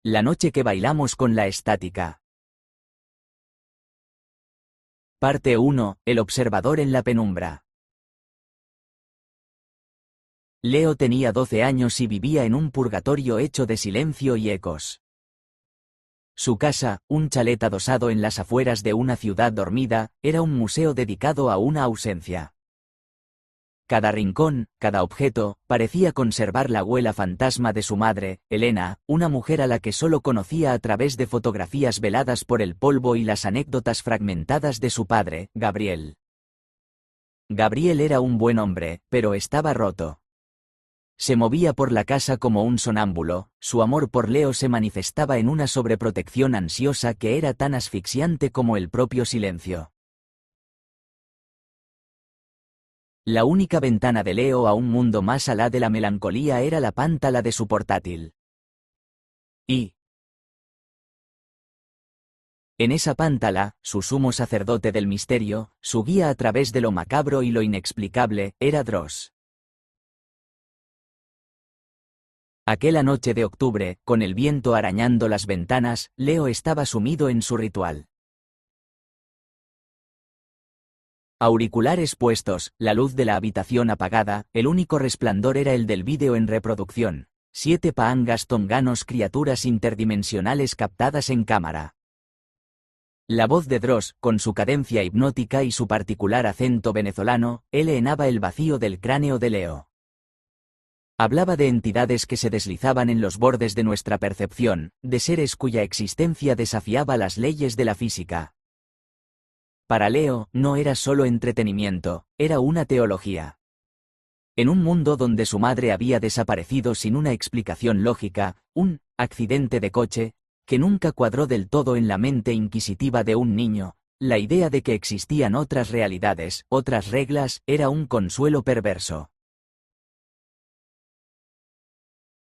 La noche que bailamos con la estática. Parte 1. El observador en la penumbra. Leo tenía 12 años y vivía en un purgatorio hecho de silencio y ecos. Su casa, un chalet adosado en las afueras de una ciudad dormida, era un museo dedicado a una ausencia. Cada rincón, cada objeto, parecía conservar la huella fantasma de su madre, Elena, una mujer a la que solo conocía a través de fotografías veladas por el polvo y las anécdotas fragmentadas de su padre, Gabriel. Gabriel era un buen hombre, pero estaba roto. Se movía por la casa como un sonámbulo, su amor por Leo se manifestaba en una sobreprotección ansiosa que era tan asfixiante como el propio silencio. La única ventana de Leo a un mundo más allá de la melancolía era la pántala de su portátil. Y en esa pántala, su sumo sacerdote del misterio, su guía a través de lo macabro y lo inexplicable, era Dross. Aquella noche de octubre, con el viento arañando las ventanas, Leo estaba sumido en su ritual. Auriculares puestos, la luz de la habitación apagada, el único resplandor era el del vídeo en reproducción. 7 paangas tonganos, criaturas interdimensionales captadas en cámara. La voz de Dross, con su cadencia hipnótica y su particular acento venezolano, llenaba el vacío del cráneo de Leo. Hablaba de entidades que se deslizaban en los bordes de nuestra percepción, de seres cuya existencia desafiaba las leyes de la física. Para Leo, no era solo entretenimiento, era una teología. En un mundo donde su madre había desaparecido sin una explicación lógica, un accidente de coche, que nunca cuadró del todo en la mente inquisitiva de un niño, la idea de que existían otras realidades, otras reglas, era un consuelo perverso.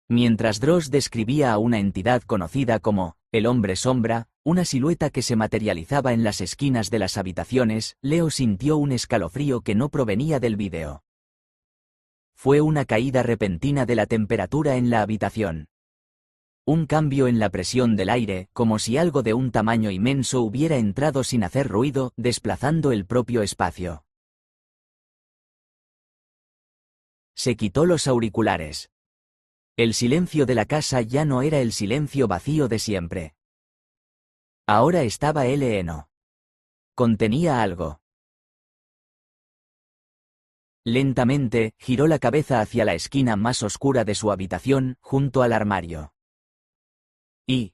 Mientras Dross describía a una entidad conocida como el hombre sombra, una silueta que se materializaba en las esquinas de las habitaciones, Leo sintió un escalofrío que no provenía del vídeo. Fue una caída repentina de la temperatura en la habitación. Un cambio en la presión del aire, como si algo de un tamaño inmenso hubiera entrado sin hacer ruido, desplazando el propio espacio. Se quitó los auriculares. El silencio de la casa ya no era el silencio vacío de siempre. Ahora estaba lleno. Contenía algo. Lentamente, giró la cabeza hacia la esquina más oscura de su habitación, junto al armario. Y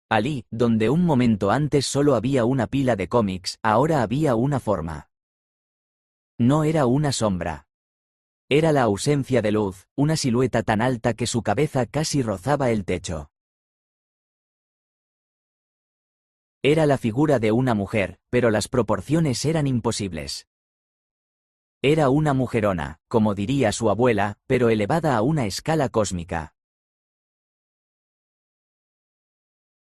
allí, donde un momento antes solo había una pila de cómics, ahora había una forma. No era una sombra. Era la ausencia de luz, una silueta tan alta que su cabeza casi rozaba el techo. Era la figura de una mujer, pero las proporciones eran imposibles. Era una mujerona, como diría su abuela, pero elevada a una escala cósmica.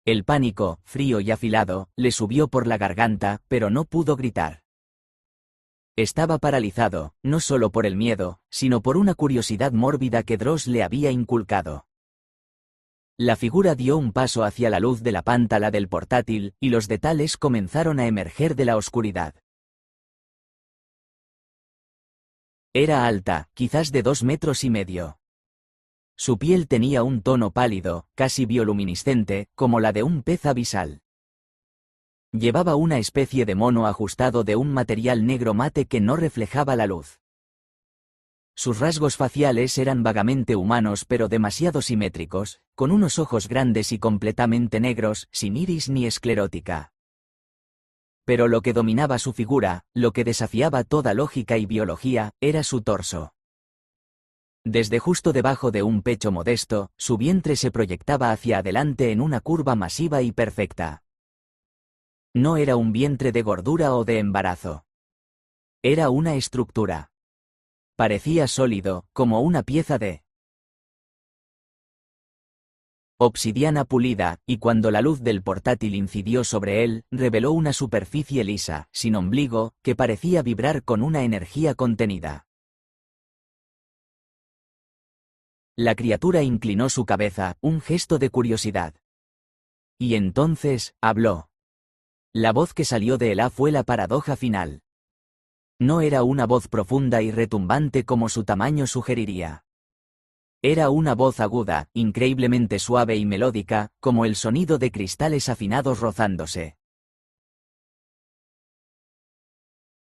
El pánico, frío y afilado, le subió por la garganta, pero no pudo gritar. Estaba paralizado, no solo por el miedo, sino por una curiosidad mórbida que Dross le había inculcado. La figura dio un paso hacia la luz de la pántala del portátil, y los detalles comenzaron a emerger de la oscuridad. Era alta, quizás de 2,5 metros. Su piel tenía un tono pálido, casi bioluminiscente, como la de un pez abisal. Llevaba una especie de mono ajustado de un material negro mate que no reflejaba la luz. Sus rasgos faciales eran vagamente humanos pero demasiado simétricos, con unos ojos grandes y completamente negros, sin iris ni esclerótica. Pero lo que dominaba su figura, lo que desafiaba toda lógica y biología, era su torso. Desde justo debajo de un pecho modesto, su vientre se proyectaba hacia adelante en una curva masiva y perfecta. No era un vientre de gordura o de embarazo. Era una estructura. Parecía sólido, como una pieza de obsidiana pulida, y cuando la luz del portátil incidió sobre él, reveló una superficie lisa, sin ombligo, que parecía vibrar con una energía contenida. La criatura inclinó su cabeza, un gesto de curiosidad. Y entonces, habló. La voz que salió de Elá fue la paradoja final. No era una voz profunda y retumbante como su tamaño sugeriría. Era una voz aguda, increíblemente suave y melódica, como el sonido de cristales afinados rozándose.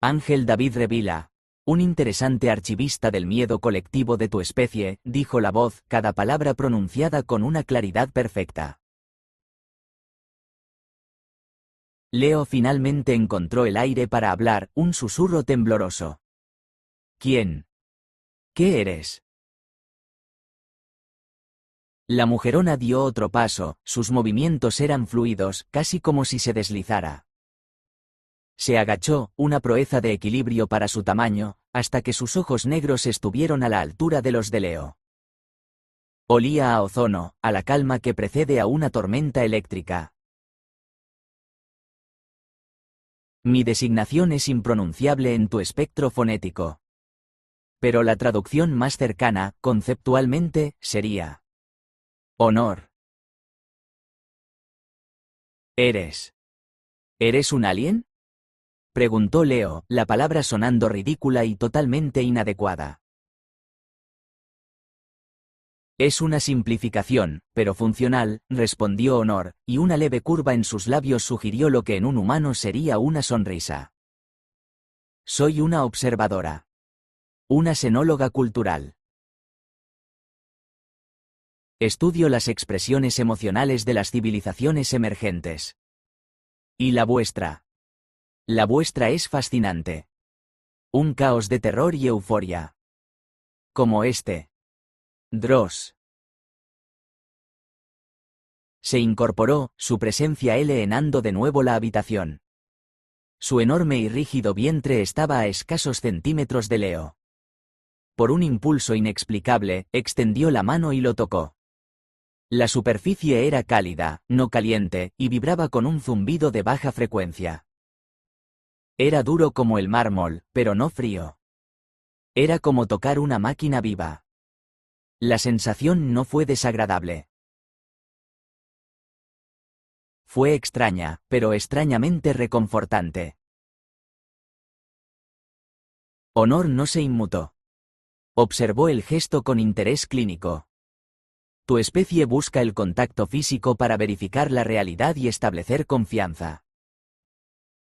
Ángel David Revila, un interesante archivista del miedo colectivo de tu especie, dijo la voz, cada palabra pronunciada con una claridad perfecta. Leo finalmente encontró el aire para hablar, un susurro tembloroso. ¿Quién? ¿Qué eres? La mujerona dio otro paso, sus movimientos eran fluidos, casi como si se deslizara. Se agachó, una proeza de equilibrio para su tamaño, hasta que sus ojos negros estuvieron a la altura de los de Leo. Olía a ozono, a la calma que precede a una tormenta eléctrica. Mi designación es impronunciable en tu espectro fonético. Pero la traducción más cercana, conceptualmente, sería: Honor. ¿Eres un alien? Preguntó Leo, la palabra sonando ridícula y totalmente inadecuada. Es una simplificación, pero funcional, respondió Honor, y una leve curva en sus labios sugirió lo que en un humano sería una sonrisa. Soy una observadora. Una xenóloga cultural. Estudio las expresiones emocionales de las civilizaciones emergentes. ¿Y la vuestra? La vuestra es fascinante. Un caos de terror y euforia. Como este. Dross. Se incorporó, su presencia llenando de nuevo la habitación. Su enorme y rígido vientre estaba a escasos centímetros de Leo. Por un impulso inexplicable, extendió la mano y lo tocó. La superficie era cálida, no caliente, y vibraba con un zumbido de baja frecuencia. Era duro como el mármol, pero no frío. Era como tocar una máquina viva. La sensación no fue desagradable. Fue extraña, pero extrañamente reconfortante. Honor no se inmutó. Observó el gesto con interés clínico. Tu especie busca el contacto físico para verificar la realidad y establecer confianza.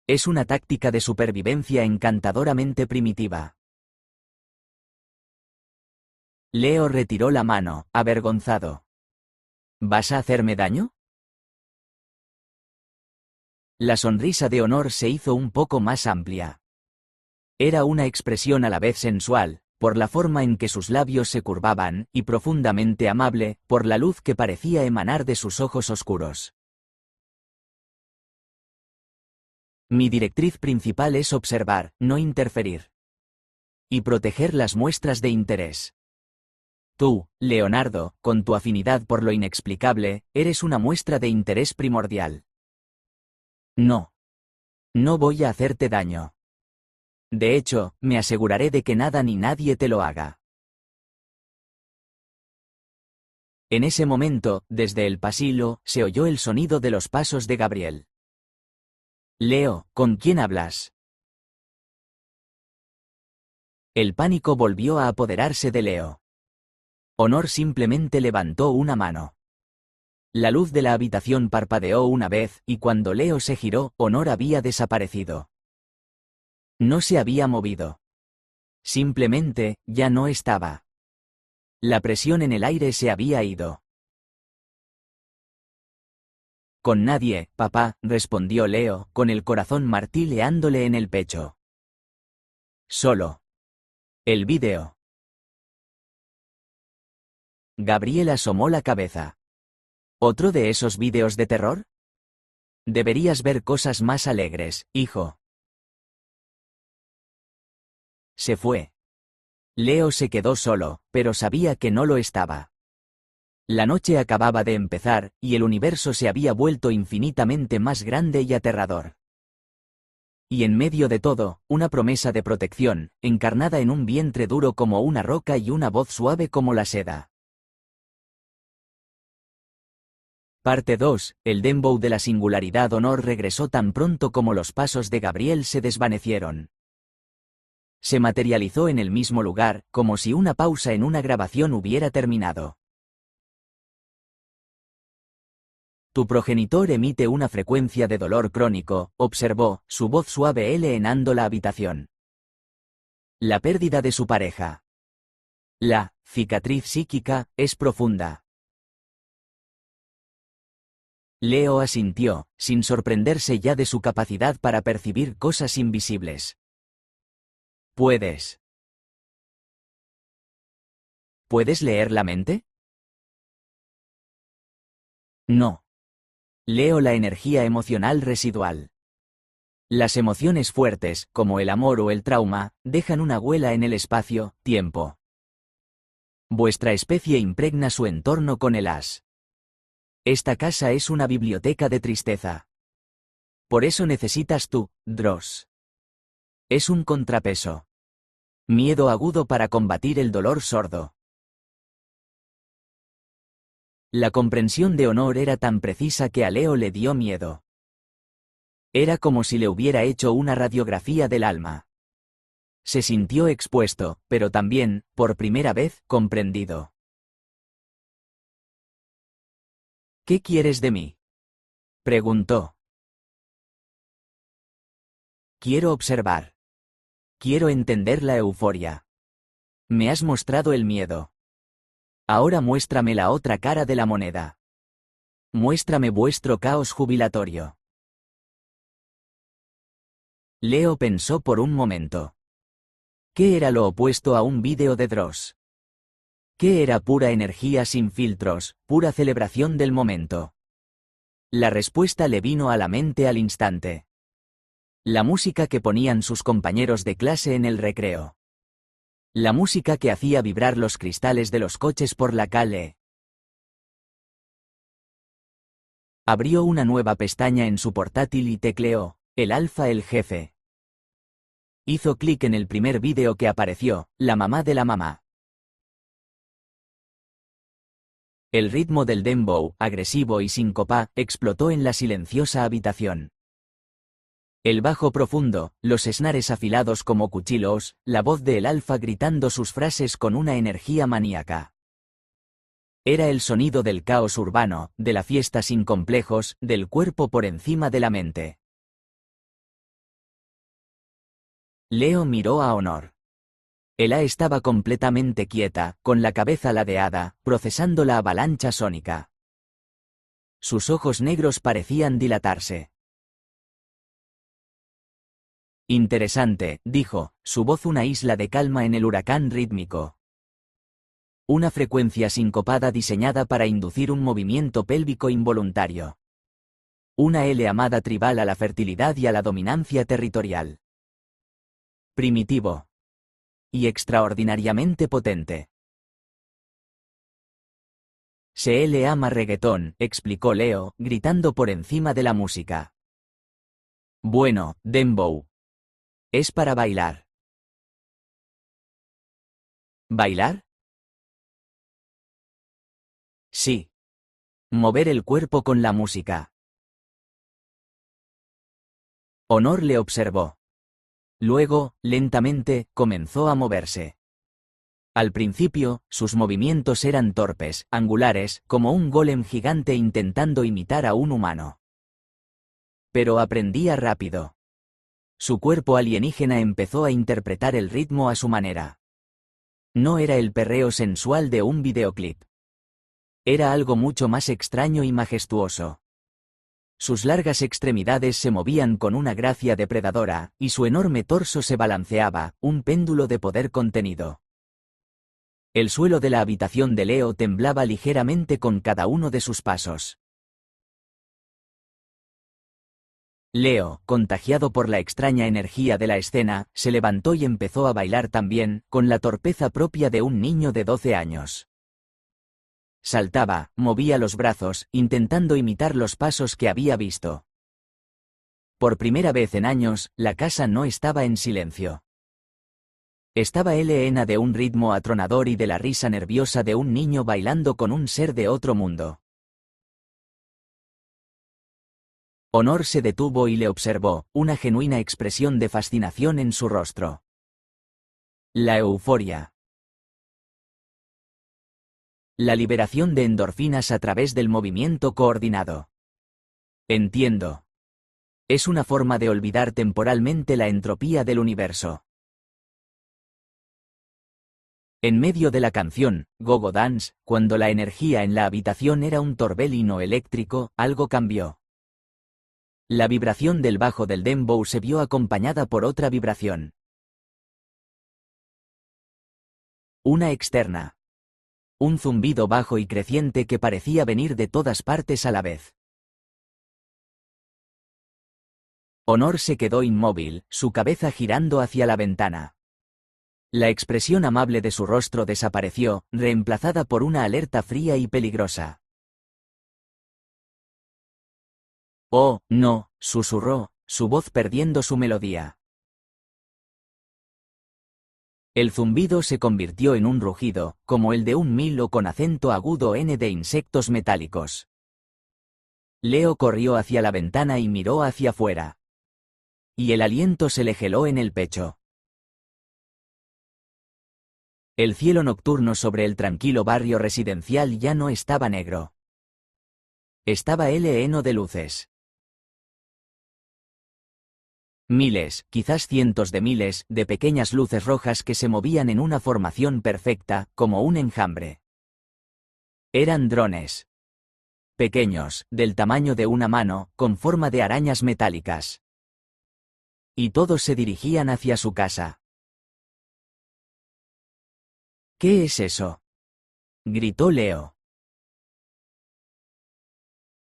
Es una táctica de supervivencia encantadoramente primitiva. Leo retiró la mano, avergonzado. ¿Vas a hacerme daño? La sonrisa de Honor se hizo un poco más amplia. Era una expresión a la vez sensual, por la forma en que sus labios se curvaban, y profundamente amable, por la luz que parecía emanar de sus ojos oscuros. Mi directriz principal es observar, no interferir. Y proteger las muestras de interés. Tú, Leonardo, con tu afinidad por lo inexplicable, eres una muestra de interés primordial. No. No voy a hacerte daño. De hecho, me aseguraré de que nada ni nadie te lo haga. En ese momento, desde el pasillo, se oyó el sonido de los pasos de Gabriel. Leo, ¿con quién hablas? El pánico volvió a apoderarse de Leo. Honor simplemente levantó una mano. La luz de la habitación parpadeó una vez, y cuando Leo se giró, Honor había desaparecido. No se había movido. Simplemente, ya no estaba. La presión en el aire se había ido. Con nadie, papá, respondió Leo, con el corazón martilleándole en el pecho. Solo. El vídeo. Gabriel asomó la cabeza. ¿Otro de esos vídeos de terror? Deberías ver cosas más alegres, hijo. Se fue. Leo se quedó solo, pero sabía que no lo estaba. La noche acababa de empezar, y el universo se había vuelto infinitamente más grande y aterrador. Y en medio de todo, una promesa de protección, encarnada en un vientre duro como una roca y una voz suave como la seda. Parte 2. El dembow de la singularidad. Honor regresó tan pronto como los pasos de Gabriel se desvanecieron. Se materializó en el mismo lugar, como si una pausa en una grabación hubiera terminado. Tu progenitor emite una frecuencia de dolor crónico, observó, su voz suave llenando la habitación. La pérdida de su pareja. La cicatriz psíquica es profunda. Leo asintió, sin sorprenderse ya de su capacidad para percibir cosas invisibles. ¿Puedes leer la mente? No. Leo la energía emocional residual. Las emociones fuertes, como el amor o el trauma, dejan una huella en el espacio-tiempo. Vuestra especie impregna su entorno con el as. Esta casa es una biblioteca de tristeza. Por eso necesitas tú, Dross. Es un contrapeso. Miedo agudo para combatir el dolor sordo. La comprensión de Honor era tan precisa que a Leo le dio miedo. Era como si le hubiera hecho una radiografía del alma. Se sintió expuesto, pero también, por primera vez, comprendido. ¿Qué quieres de mí?, preguntó. Quiero observar. Quiero entender la euforia. Me has mostrado el miedo. Ahora muéstrame la otra cara de la moneda. Muéstrame vuestro caos jubilatorio. Leo pensó por un momento. ¿Qué era lo opuesto a un vídeo de Dross? ¿Qué era pura energía sin filtros, pura celebración del momento? La respuesta le vino a la mente al instante. La música que ponían sus compañeros de clase en el recreo. La música que hacía vibrar los cristales de los coches por la calle. Abrió una nueva pestaña en su portátil y tecleó, el alfa el jefe. Hizo clic en el primer vídeo que apareció, la mamá de la mamá. El ritmo del dembow, agresivo y síncopa, explotó en la silenciosa habitación. El bajo profundo, los snares afilados como cuchillos, la voz de el alfa gritando sus frases con una energía maníaca. Era el sonido del caos urbano, de la fiesta sin complejos, del cuerpo por encima de la mente. Leo miró a Honor. Ella estaba completamente quieta, con la cabeza ladeada, procesando la avalancha sónica. Sus ojos negros parecían dilatarse. Interesante, dijo, su voz una isla de calma en el huracán rítmico. Una frecuencia sincopada diseñada para inducir un movimiento pélvico involuntario. Una llamada tribal a la fertilidad y a la dominancia territorial. Primitivo. Y extraordinariamente potente. Se le llama reggaetón, explicó Leo, gritando por encima de la música. Bueno, dembow. Es para bailar. ¿Bailar? Sí. Mover el cuerpo con la música. Honor le observó. Luego, lentamente, comenzó a moverse. Al principio, sus movimientos eran torpes, angulares, como un golem gigante intentando imitar a un humano. Pero aprendía rápido. Su cuerpo alienígena empezó a interpretar el ritmo a su manera. No era el perreo sensual de un videoclip. Era algo mucho más extraño y majestuoso. Sus largas extremidades se movían con una gracia depredadora, y su enorme torso se balanceaba, un péndulo de poder contenido. El suelo de la habitación de Leo temblaba ligeramente con cada uno de sus pasos. Leo, contagiado por la extraña energía de la escena, se levantó y empezó a bailar también, con la torpeza propia de un niño de 12 años. Saltaba, movía los brazos, intentando imitar los pasos que había visto. Por primera vez en años, la casa no estaba en silencio. Estaba llena de un ritmo atronador y de la risa nerviosa de un niño bailando con un ser de otro mundo. Honor se detuvo y le observó, una genuina expresión de fascinación en su rostro. La euforia. La liberación de endorfinas a través del movimiento coordinado. Entiendo. Es una forma de olvidar temporalmente la entropía del universo. En medio de la canción, Go-Go Dance, cuando la energía en la habitación era un torbellino eléctrico, algo cambió. La vibración del bajo del dembow se vio acompañada por otra vibración. Una externa. Un zumbido bajo y creciente que parecía venir de todas partes a la vez. Honor se quedó inmóvil, su cabeza girando hacia la ventana. La expresión amable de su rostro desapareció, reemplazada por una alerta fría y peligrosa. «Oh, no», susurró, su voz perdiendo su melodía. El zumbido se convirtió en un rugido, como el de un milo con acento agudo N de insectos metálicos. Leo corrió hacia la ventana y miró hacia afuera. Y el aliento se le geló en el pecho. El cielo nocturno sobre el tranquilo barrio residencial ya no estaba negro. Estaba lleno de luces. Miles, quizás cientos de miles, de pequeñas luces rojas que se movían en una formación perfecta, como un enjambre. Eran drones. Pequeños, del tamaño de una mano, con forma de arañas metálicas. Y todos se dirigían hacia su casa. ¿Qué es eso?, gritó Leo.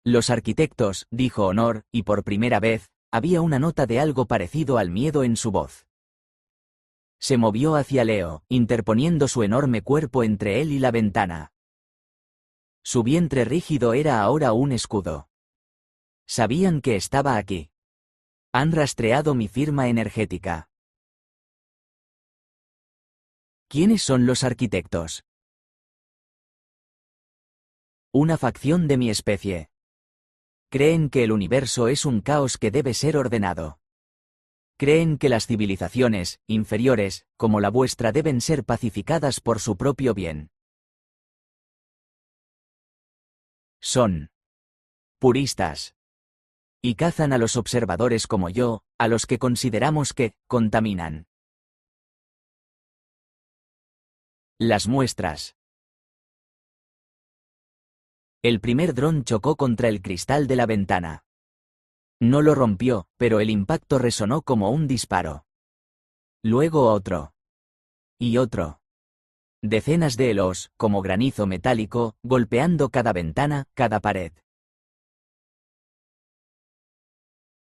Los arquitectos, dijo Honor, y por primera vez, había una nota de algo parecido al miedo en su voz. Se movió hacia Leo, interponiendo su enorme cuerpo entre él y la ventana. Su vientre rígido era ahora un escudo. Sabían que estaba aquí. Han rastreado mi firma energética. ¿Quiénes son los arquitectos? Una facción de mi especie. Creen que el universo es un caos que debe ser ordenado. Creen que las civilizaciones, inferiores, como la vuestra deben ser pacificadas por su propio bien. Son puristas. Y cazan a los observadores como yo, a los que consideramos que contaminan. Las muestras. El primer dron chocó contra el cristal de la ventana. No lo rompió, pero el impacto resonó como un disparo. Luego otro. Y otro. Decenas de helos, como granizo metálico, golpeando cada ventana, cada pared.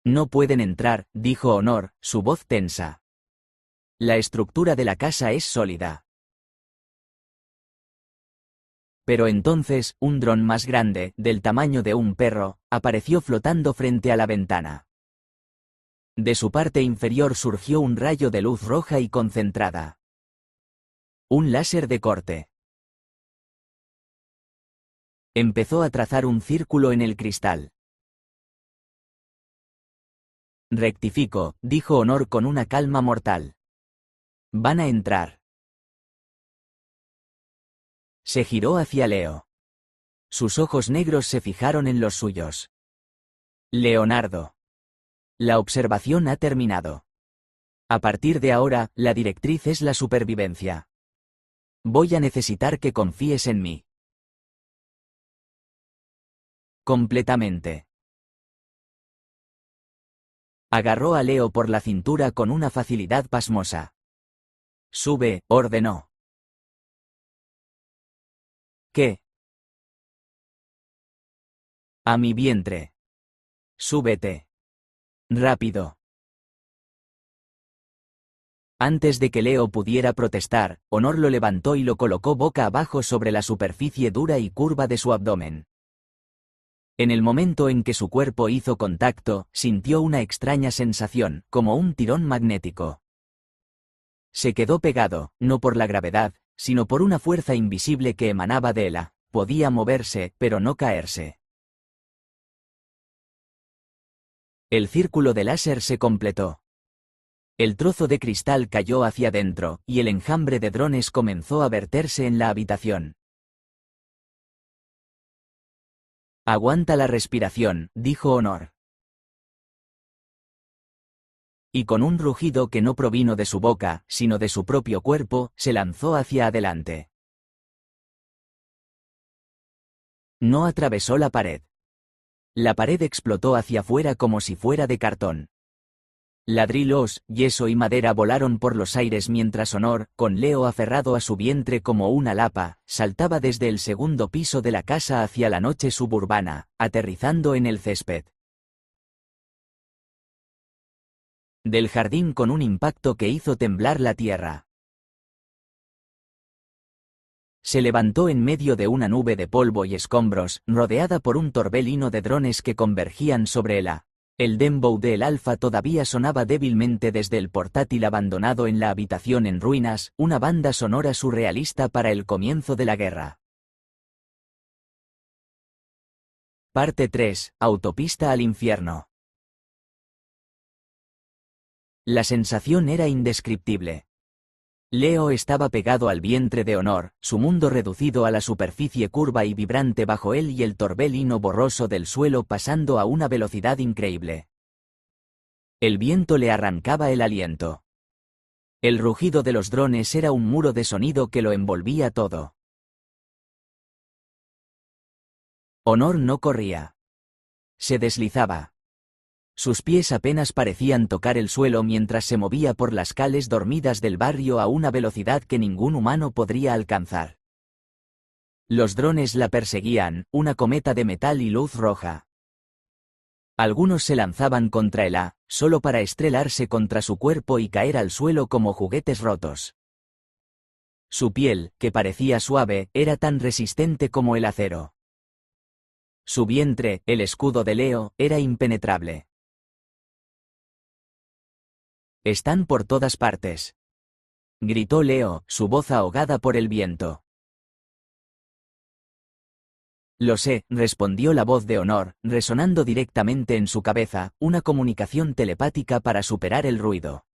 No pueden entrar, dijo Honor, su voz tensa. La estructura de la casa es sólida. Pero entonces, un dron más grande, del tamaño de un perro, apareció flotando frente a la ventana. De su parte inferior surgió un rayo de luz roja y concentrada. Un láser de corte. Empezó a trazar un círculo en el cristal. Rectifico, dijo Honor con una calma mortal. Van a entrar. Se giró hacia Leo. Sus ojos negros se fijaron en los suyos. Leonardo. La observación ha terminado. A partir de ahora, la directriz es la supervivencia. Voy a necesitar que confíes en mí. Completamente. Agarró a Leo por la cintura con una facilidad pasmosa. Sube, ordenó. ¿Qué? A mi vientre. Súbete. Rápido. Antes de que Leo pudiera protestar, Honor lo levantó y lo colocó boca abajo sobre la superficie dura y curva de su abdomen. En el momento en que su cuerpo hizo contacto, sintió una extraña sensación, como un tirón magnético. Se quedó pegado, no por la gravedad, sino por una fuerza invisible que emanaba de él. Podía moverse, pero no caerse. El círculo de láser se completó. El trozo de cristal cayó hacia adentro, y el enjambre de drones comenzó a verterse en la habitación. «Aguanta la respiración», dijo Honor. Y con un rugido que no provino de su boca, sino de su propio cuerpo, se lanzó hacia adelante. No atravesó la pared. La pared explotó hacia afuera como si fuera de cartón. Ladrillos, yeso y madera volaron por los aires mientras Honor, con Leo aferrado a su vientre como una lapa, saltaba desde el segundo piso de la casa hacia la noche suburbana, aterrizando en el césped del jardín con un impacto que hizo temblar la tierra. Se levantó en medio de una nube de polvo y escombros, rodeada por un torbellino de drones que convergían sobre él. El dembow del Alfa todavía sonaba débilmente desde el portátil abandonado en la habitación en ruinas, una banda sonora surrealista para el comienzo de la guerra. Parte 3. Autopista al infierno. La sensación era indescriptible. Leo estaba pegado al vientre de Honor, su mundo reducido a la superficie curva y vibrante bajo él y el torbellino borroso del suelo pasando a una velocidad increíble. El viento le arrancaba el aliento. El rugido de los drones era un muro de sonido que lo envolvía todo. Honor no corría. Se deslizaba. Sus pies apenas parecían tocar el suelo mientras se movía por las calles dormidas del barrio a una velocidad que ningún humano podría alcanzar. Los drones la perseguían, una cometa de metal y luz roja. Algunos se lanzaban contra él, solo para estrellarse contra su cuerpo y caer al suelo como juguetes rotos. Su piel, que parecía suave, era tan resistente como el acero. Su vientre, el escudo de Leo, era impenetrable. «Están por todas partes», gritó Leo, su voz ahogada por el viento. «Lo sé», respondió la voz de Honor, resonando directamente en su cabeza, una comunicación telepática para superar el ruido.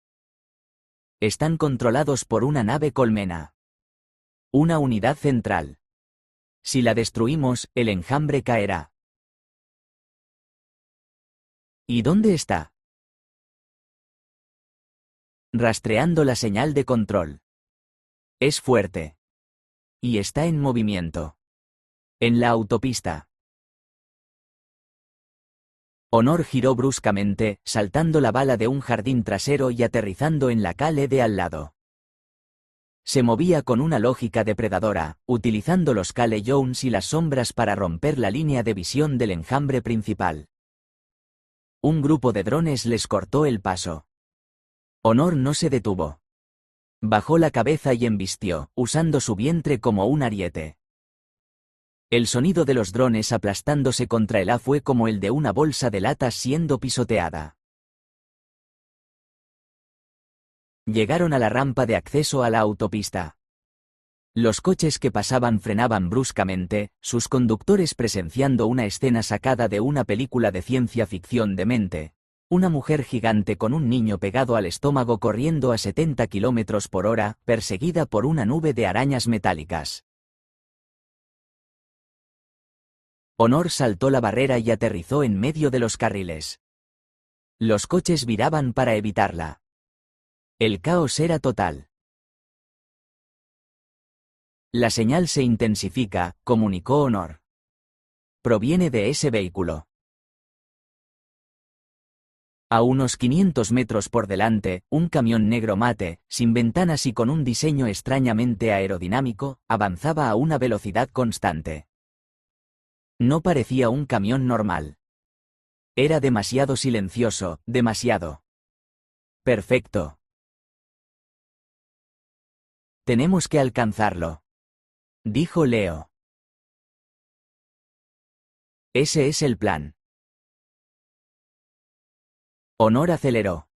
«Están controlados por una nave colmena. Una unidad central. Si la destruimos, el enjambre caerá». «¿Y dónde está?» «Rastreando la señal de control. Es fuerte. Y está en movimiento. En la autopista». Honor giró bruscamente, saltando la bala de un jardín trasero y aterrizando en la calle de al lado. Se movía con una lógica depredadora, utilizando los Cale Jones y las sombras para romper la línea de visión del enjambre principal. Un grupo de drones les cortó el paso. Honor no se detuvo. Bajó la cabeza y embistió, usando su vientre como un ariete. El sonido de los drones aplastándose contra el fue como el de una bolsa de latas siendo pisoteada. Llegaron a la rampa de acceso a la autopista. Los coches que pasaban frenaban bruscamente, sus conductores presenciando una escena sacada de una película de ciencia ficción demente. Una mujer gigante con un niño pegado al estómago corriendo a 70 km por hora, perseguida por una nube de arañas metálicas. Honor saltó la barrera y aterrizó en medio de los carriles. Los coches viraban para evitarla. El caos era total. «La señal se intensifica», comunicó Honor. «Proviene de ese vehículo». A unos 500 metros por delante, un camión negro mate, sin ventanas y con un diseño extrañamente aerodinámico, avanzaba a una velocidad constante. No parecía un camión normal. Era demasiado silencioso, demasiado perfecto. «Tenemos que alcanzarlo», dijo Leo. «Ese es el plan». Honor aceleró.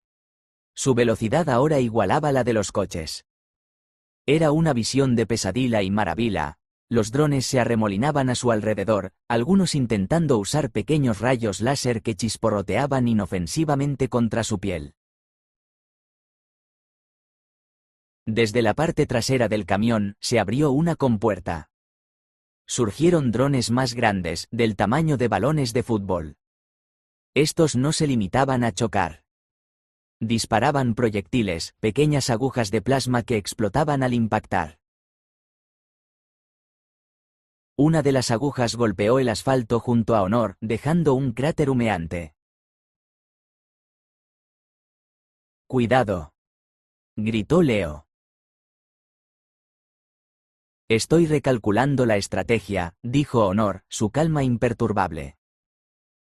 Su velocidad ahora igualaba la de los coches. Era una visión de pesadilla y maravilla. los drones se arremolinaban a su alrededor, algunos intentando usar pequeños rayos láser que chisporroteaban inofensivamente contra su piel. Desde la parte trasera del camión, se abrió una compuerta. Surgieron drones más grandes, del tamaño de balones de fútbol. Estos no se limitaban a chocar. Disparaban proyectiles, pequeñas agujas de plasma que explotaban al impactar. Una de las agujas golpeó el asfalto junto a Honor, dejando un cráter humeante. «¡Cuidado!», gritó Leo. «Estoy recalculando la estrategia», dijo Honor, su calma imperturbable.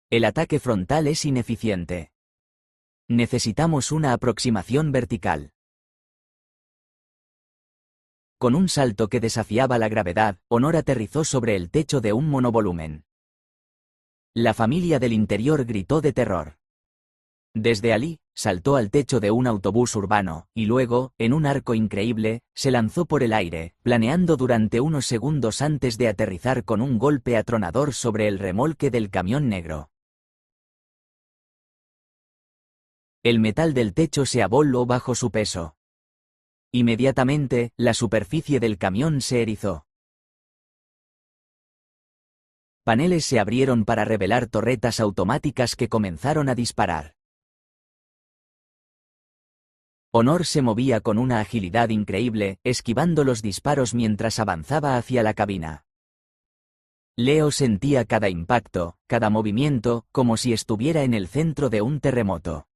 «El ataque frontal es ineficiente. Necesitamos una aproximación vertical». Con un salto que desafiaba la gravedad, Honor aterrizó sobre el techo de un monovolumen. La familia del interior gritó de terror. Desde allí, saltó al techo de un autobús urbano, y luego, en un arco increíble, se lanzó por el aire, planeando durante unos segundos antes de aterrizar con un golpe atronador sobre el remolque del camión negro. El metal del techo se aboló bajo su peso. Inmediatamente, la superficie del camión se erizó. Paneles se abrieron para revelar torretas automáticas que comenzaron a disparar. Honor se movía con una agilidad increíble, esquivando los disparos mientras avanzaba hacia la cabina. Leo sentía cada impacto, cada movimiento, como si estuviera en el centro de un terremoto.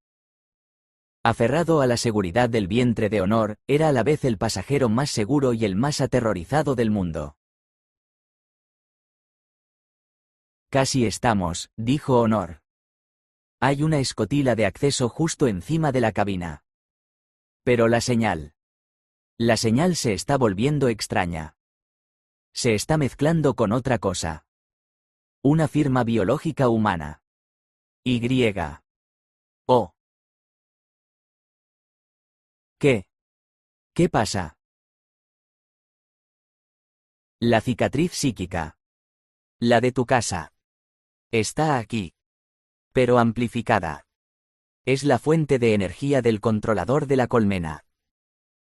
Aferrado a la seguridad del vientre de Honor, era a la vez el pasajero más seguro y el más aterrorizado del mundo. «Casi estamos», dijo Honor. «Hay una escotilla de acceso justo encima de la cabina. Pero la señal se está volviendo extraña. Se está mezclando con otra cosa. Una firma biológica humana. Y-O. ¿Qué? ¿Qué pasa?» «La cicatriz psíquica. La de tu casa. Está aquí. Pero amplificada. Es la fuente de energía del controlador de la colmena.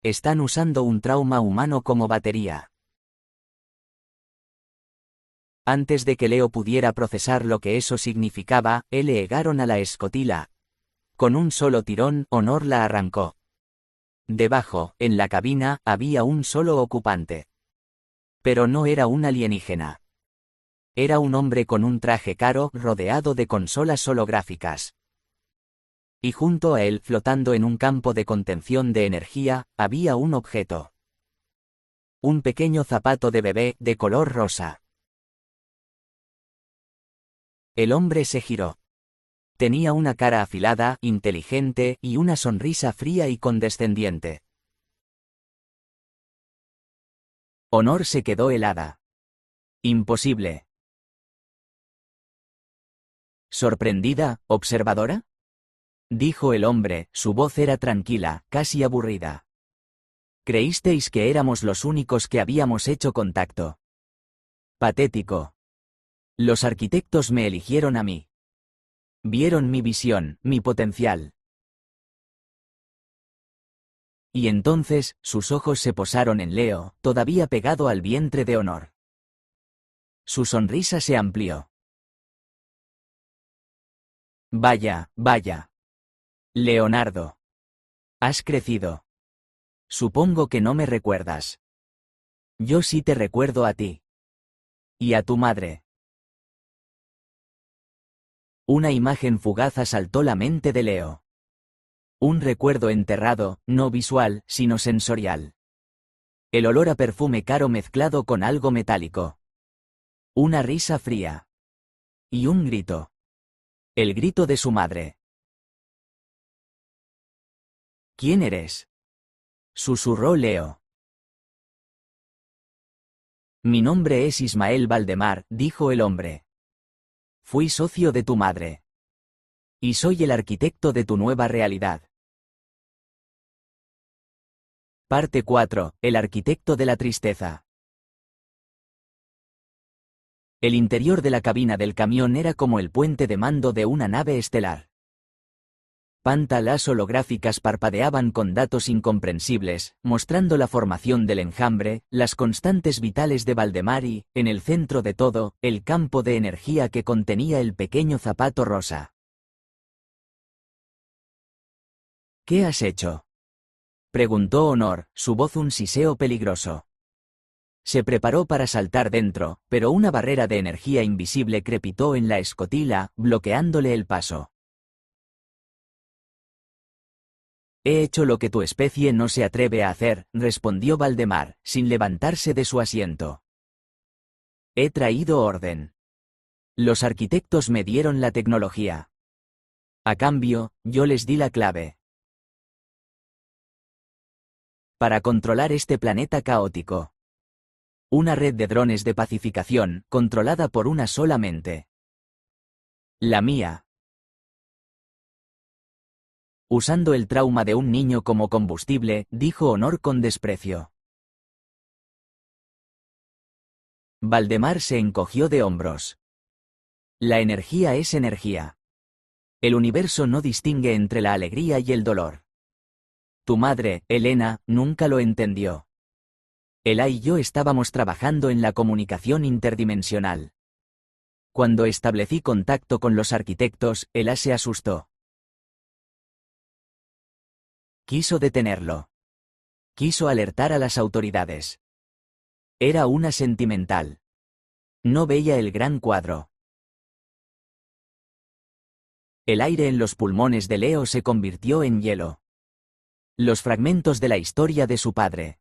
Están usando un trauma humano como batería». Antes de que Leo pudiera procesar lo que eso significaba, le llegaron a la escotilla. Con un solo tirón, Honor la arrancó. Debajo, en la cabina, había un solo ocupante. Pero no era un alienígena. Era un hombre con un traje caro, rodeado de consolas holográficas. Y junto a él, flotando en un campo de contención de energía, había un objeto. Un pequeño zapato de bebé, de color rosa. El hombre se giró. Tenía una cara afilada, inteligente, y una sonrisa fría y condescendiente. Honor se quedó helada. «Imposible». «¿Sorprendida, observadora?», dijo el hombre, su voz era tranquila, casi aburrida. «¿Creísteis que éramos los únicos que habíamos hecho contacto? Patético. Los arquitectos me eligieron a mí. Vieron mi visión, mi potencial». Y entonces, sus ojos se posaron en Leo, todavía pegado al vientre de Honor. Su sonrisa se amplió. «Vaya, vaya. Leonardo. Has crecido. Supongo que no me recuerdas. Yo sí te recuerdo a ti. Y a tu madre». Una imagen fugaz asaltó la mente de Leo. Un recuerdo enterrado, no visual, sino sensorial. El olor a perfume caro mezclado con algo metálico. Una risa fría. Y un grito. El grito de su madre. «¿Quién eres?», susurró Leo. «Mi nombre es Ismael Valdemar», dijo el hombre. «Fui socio de tu madre. Y soy el arquitecto de tu nueva realidad». Parte 4. El arquitecto de la tristeza. El interior de la cabina del camión era como el puente de mando de una nave estelar. Pantallas holográficas parpadeaban con datos incomprensibles, mostrando la formación del enjambre, las constantes vitales de Valdemar y, en el centro de todo, el campo de energía que contenía el pequeño zapato rosa. ¿Qué has hecho?, preguntó Honor, su voz un siseo peligroso. Se preparó para saltar dentro, pero una barrera de energía invisible crepitó en la escotilla, bloqueándole el paso. He hecho lo que tu especie no se atreve a hacer, respondió Valdemar, sin levantarse de su asiento. He traído orden. Los arquitectos me dieron la tecnología. A cambio, yo les di la clave. Para controlar este planeta caótico. Una red de drones de pacificación, controlada por una sola mente. La mía. Usando el trauma de un niño como combustible, dijo Honor con desprecio. Valdemar se encogió de hombros. La energía es energía. El universo no distingue entre la alegría y el dolor. Tu madre, Elena, nunca lo entendió. Ella y yo estábamos trabajando en la comunicación interdimensional. Cuando establecí contacto con los arquitectos, Ella se asustó. Quiso detenerlo. Quiso alertar a las autoridades. Era una sentimental. No veía el gran cuadro. El aire en los pulmones de Leo se convirtió en hielo. Los fragmentos de la historia de su padre.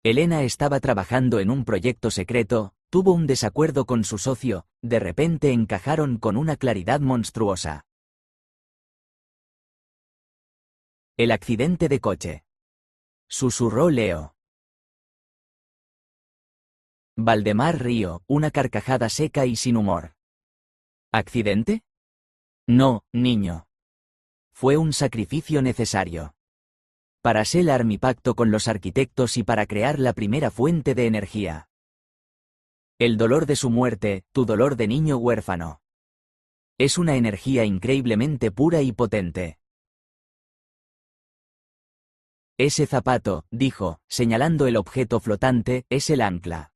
Elena estaba trabajando en un proyecto secreto, tuvo un desacuerdo con su socio, de repente encajaron con una claridad monstruosa. El accidente de coche. Susurró Leo. Valdemar rió, una carcajada seca y sin humor. ¿Accidente? No, niño. Fue un sacrificio necesario. Para selar mi pacto con los arquitectos y para crear la primera fuente de energía. El dolor de su muerte, tu dolor de niño huérfano. Es una energía increíblemente pura y potente. Ese zapato, dijo, señalando el objeto flotante, es el ancla.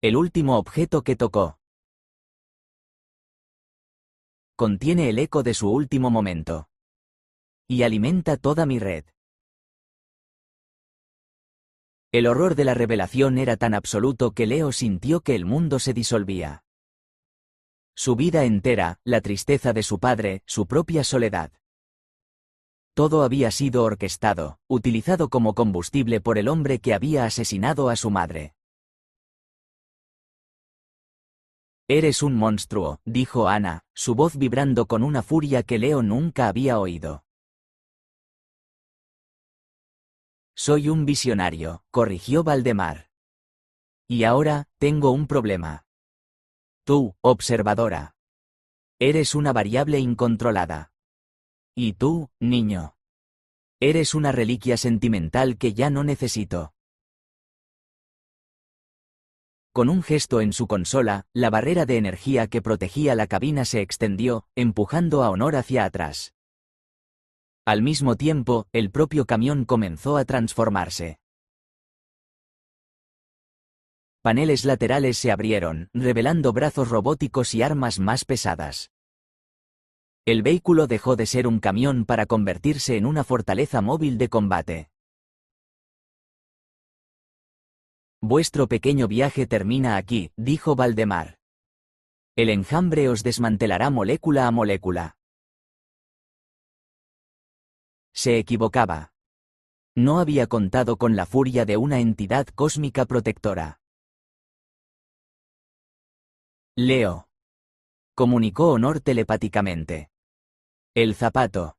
El último objeto que tocó. Contiene el eco de su último momento. Y alimenta toda mi red. El horror de la revelación era tan absoluto que Leo sintió que el mundo se disolvía. Su vida entera, la tristeza de su padre, su propia soledad. Todo había sido orquestado, utilizado como combustible por el hombre que había asesinado a su madre. Eres un monstruo, dijo Ana, su voz vibrando con una furia que Leo nunca había oído. Soy un visionario, corrigió Valdemar. Y ahora, tengo un problema. Tú, observadora. Eres una variable incontrolada. Y tú, niño. Eres una reliquia sentimental que ya no necesito. Con un gesto en su consola, la barrera de energía que protegía la cabina se extendió, empujando a Honor hacia atrás. Al mismo tiempo, el propio camión comenzó a transformarse. Paneles laterales se abrieron, revelando brazos robóticos y armas más pesadas. El vehículo dejó de ser un camión para convertirse en una fortaleza móvil de combate. Vuestro pequeño viaje termina aquí, dijo Valdemar. El enjambre os desmantelará molécula a molécula. Se equivocaba. No había contado con la furia de una entidad cósmica protectora. Leo. Comunicó Honor telepáticamente. El zapato.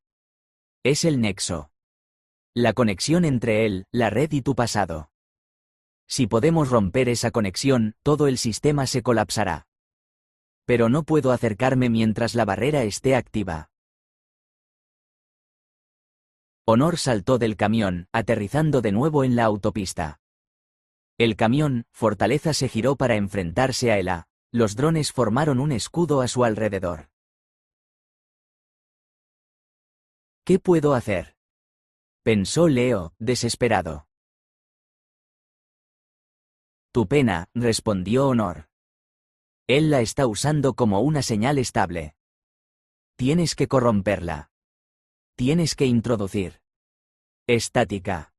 Es el nexo. La conexión entre él, la red y tu pasado. Si podemos romper esa conexión, todo el sistema se colapsará. Pero no puedo acercarme mientras la barrera esté activa. Honor saltó del camión, aterrizando de nuevo en la autopista. El camión, Fortaleza, se giró para enfrentarse a Ela. Los drones formaron un escudo a su alrededor. ¿Qué puedo hacer?, pensó Leo, desesperado. Tu pena, respondió Honor. Él la está usando como una señal estable. Tienes que corromperla. Tienes que introducir estática.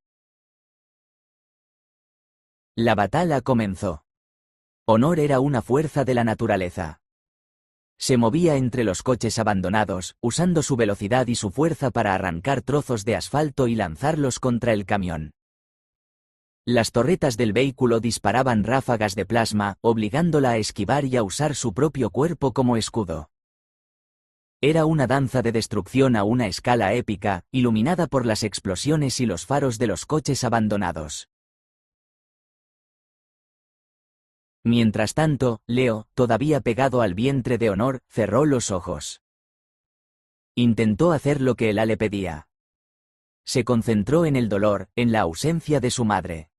La batalla comenzó. Honor era una fuerza de la naturaleza. Se movía entre los coches abandonados, usando su velocidad y su fuerza para arrancar trozos de asfalto y lanzarlos contra el camión. Las torretas del vehículo disparaban ráfagas de plasma, obligándola a esquivar y a usar su propio cuerpo como escudo. Era una danza de destrucción a una escala épica, iluminada por las explosiones y los faros de los coches abandonados. Mientras tanto, Leo, todavía pegado al vientre de Honor, cerró los ojos. Intentó hacer lo que Ela le pedía. Se concentró en el dolor, en la ausencia de su madre.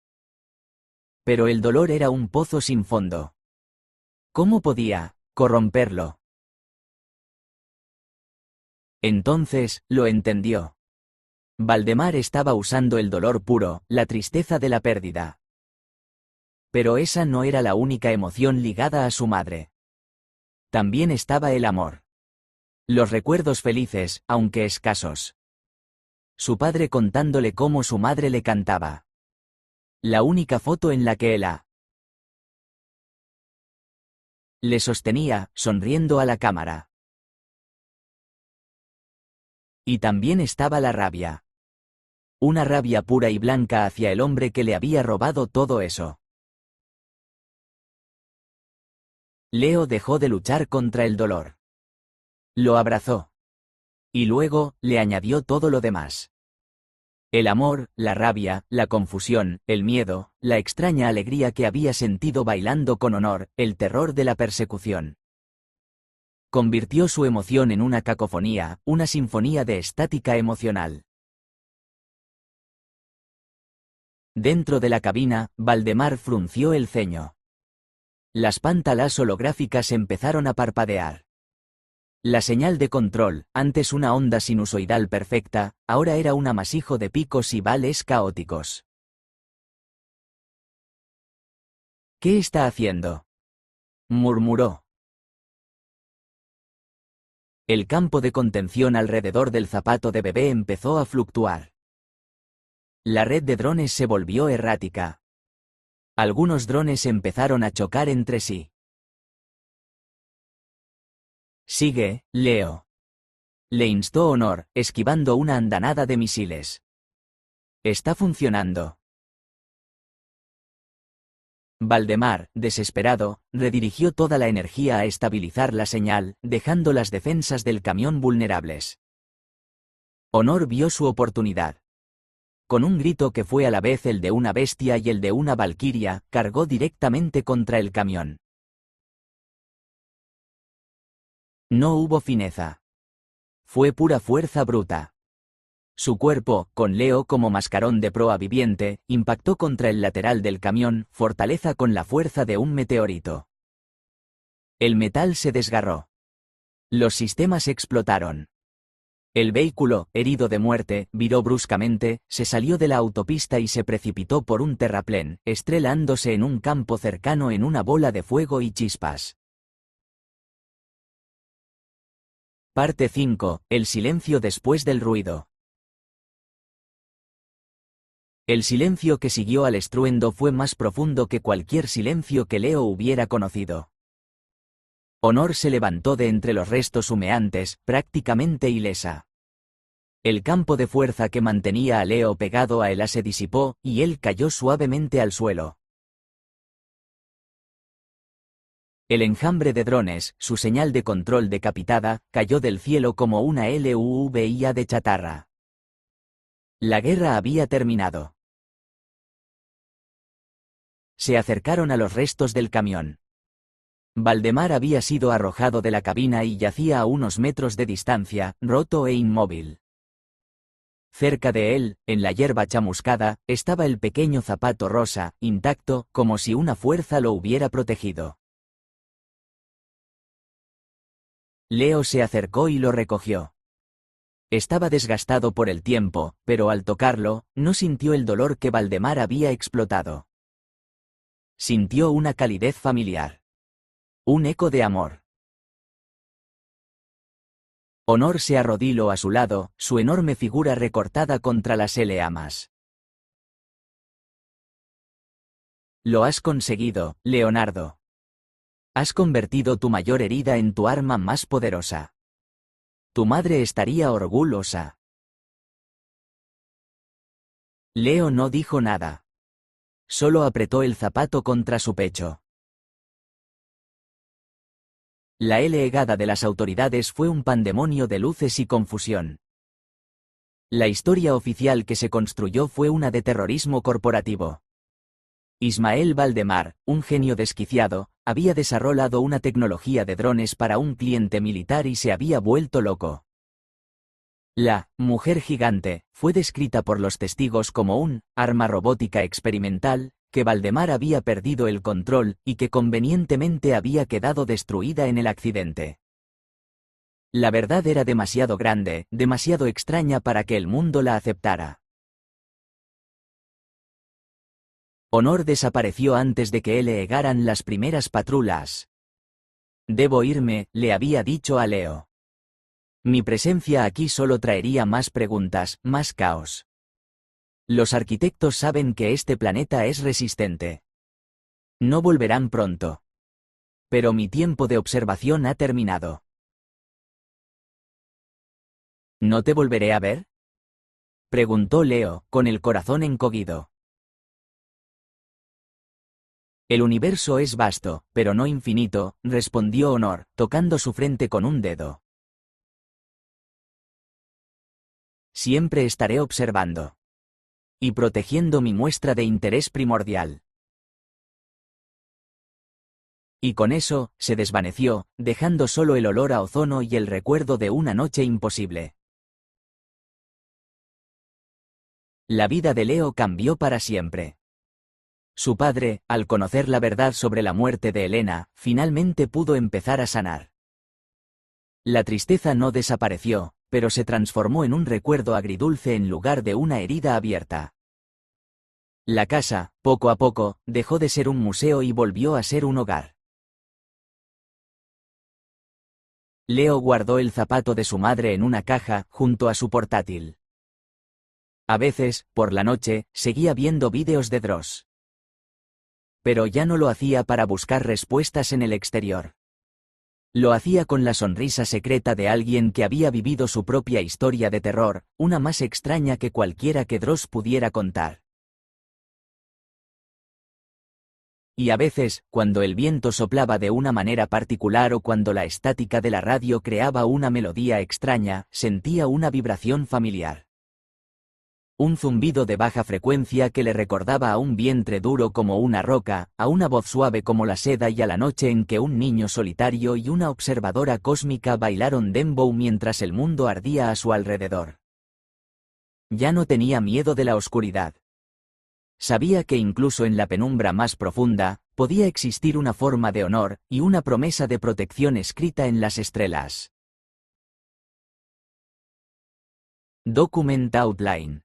Pero el dolor era un pozo sin fondo. ¿Cómo podía corromperlo? Entonces, lo entendió. Valdemar estaba usando el dolor puro, la tristeza de la pérdida. Pero esa no era la única emoción ligada a su madre. También estaba el amor. Los recuerdos felices, aunque escasos. Su padre contándole cómo su madre le cantaba. La única foto en la que Ela le sostenía, sonriendo a la cámara. Y también estaba la rabia. Una rabia pura y blanca hacia el hombre que le había robado todo eso. Leo dejó de luchar contra el dolor. Lo abrazó. Y luego, le añadió todo lo demás. El amor, la rabia, la confusión, el miedo, la extraña alegría que había sentido bailando con Honor, el terror de la persecución. Convirtió su emoción en una cacofonía, una sinfonía de estática emocional. Dentro de la cabina, Valdemar frunció el ceño. Las pantallas holográficas empezaron a parpadear. La señal de control, antes una onda sinusoidal perfecta, ahora era un amasijo de picos y vales caóticos. ¿Qué está haciendo?, murmuró. El campo de contención alrededor del zapato de bebé empezó a fluctuar. La red de drones se volvió errática. Algunos drones empezaron a chocar entre sí. Sigue, Leo. Le instó Honor, esquivando una andanada de misiles. Está funcionando. Valdemar, desesperado, redirigió toda la energía a estabilizar la señal, dejando las defensas del camión vulnerables. Honor vio su oportunidad. Con un grito que fue a la vez el de una bestia y el de una valquiria, cargó directamente contra el camión. No hubo fineza. Fue pura fuerza bruta. Su cuerpo, con Leo como mascarón de proa viviente, impactó contra el lateral del camión, Fortaleza con la fuerza de un meteorito. El metal se desgarró. Los sistemas explotaron. El vehículo, herido de muerte, viró bruscamente, se salió de la autopista y se precipitó por un terraplén, estrellándose en un campo cercano en una bola de fuego y chispas. Parte 5. El silencio después del ruido. El silencio que siguió al estruendo fue más profundo que cualquier silencio que Leo hubiera conocido. Honor se levantó de entre los restos humeantes, prácticamente ilesa. El campo de fuerza que mantenía a Leo pegado a Ela se disipó, y él cayó suavemente al suelo. El enjambre de drones, su señal de control decapitada, cayó del cielo como una LUVIA de chatarra. La guerra había terminado. Se acercaron a los restos del camión. Valdemar había sido arrojado de la cabina y yacía a unos metros de distancia, roto e inmóvil. Cerca de él, en la hierba chamuscada, estaba el pequeño zapato rosa, intacto, como si una fuerza lo hubiera protegido. Leo se acercó y lo recogió. Estaba desgastado por el tiempo, pero al tocarlo, no sintió el dolor que Valdemar había explotado. Sintió una calidez familiar. Un eco de amor. Honor se arrodilló a su lado, su enorme figura recortada contra las eleamas. Lo has conseguido, Leonardo. Has convertido tu mayor herida en tu arma más poderosa. Tu madre estaría orgullosa. Leo no dijo nada. Solo apretó el zapato contra su pecho. La llegada de las autoridades fue un pandemonio de luces y confusión. La historia oficial que se construyó fue una de terrorismo corporativo. Ismael Valdemar, un genio desquiciado, había desarrollado una tecnología de drones para un cliente militar y se había vuelto loco. La mujer gigante fue descrita por los testigos como un arma robótica experimental, que Valdemar había perdido el control y que convenientemente había quedado destruida en el accidente. La verdad era demasiado grande, demasiado extraña para que el mundo la aceptara. Honor desapareció antes de que le llegaran las primeras patrullas. Debo irme, le había dicho a Leo. Mi presencia aquí solo traería más preguntas, más caos. Los arquitectos saben que este planeta es resistente. No volverán pronto. Pero mi tiempo de observación ha terminado. ¿No te volveré a ver? Preguntó Leo, con el corazón encogido. El universo es vasto, pero no infinito, respondió Honor, tocando su frente con un dedo. Siempre estaré observando. Y protegiendo mi muestra de interés primordial. Y con eso, se desvaneció, dejando solo el olor a ozono y el recuerdo de una noche imposible. La vida de Leo cambió para siempre. Su padre, al conocer la verdad sobre la muerte de Elena, finalmente pudo empezar a sanar. La tristeza no desapareció, pero se transformó en un recuerdo agridulce en lugar de una herida abierta. La casa, poco a poco, dejó de ser un museo y volvió a ser un hogar. Leo guardó el zapato de su madre en una caja, junto a su portátil. A veces, por la noche, seguía viendo vídeos de Dross. Pero ya no lo hacía para buscar respuestas en el exterior. Lo hacía con la sonrisa secreta de alguien que había vivido su propia historia de terror, una más extraña que cualquiera que Dross pudiera contar. Y a veces, cuando el viento soplaba de una manera particular o cuando la estática de la radio creaba una melodía extraña, sentía una vibración familiar. Un zumbido de baja frecuencia que le recordaba a un vientre duro como una roca, a una voz suave como la seda y a la noche en que un niño solitario y una observadora cósmica bailaron dembow mientras el mundo ardía a su alrededor. Ya no tenía miedo de la oscuridad. Sabía que incluso en la penumbra más profunda, podía existir una forma de honor y una promesa de protección escrita en las estrellas. Document Outline.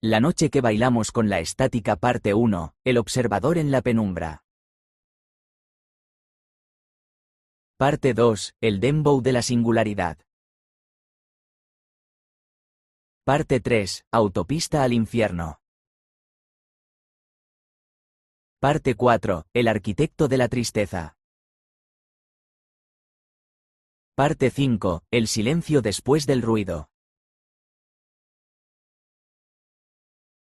La noche que bailamos con la estática parte 1, el observador en la penumbra. Parte 2, el dembow de la singularidad. Parte 3, autopista al infierno. Parte 4, el arquitecto de la tristeza. Parte 5, el silencio después del ruido.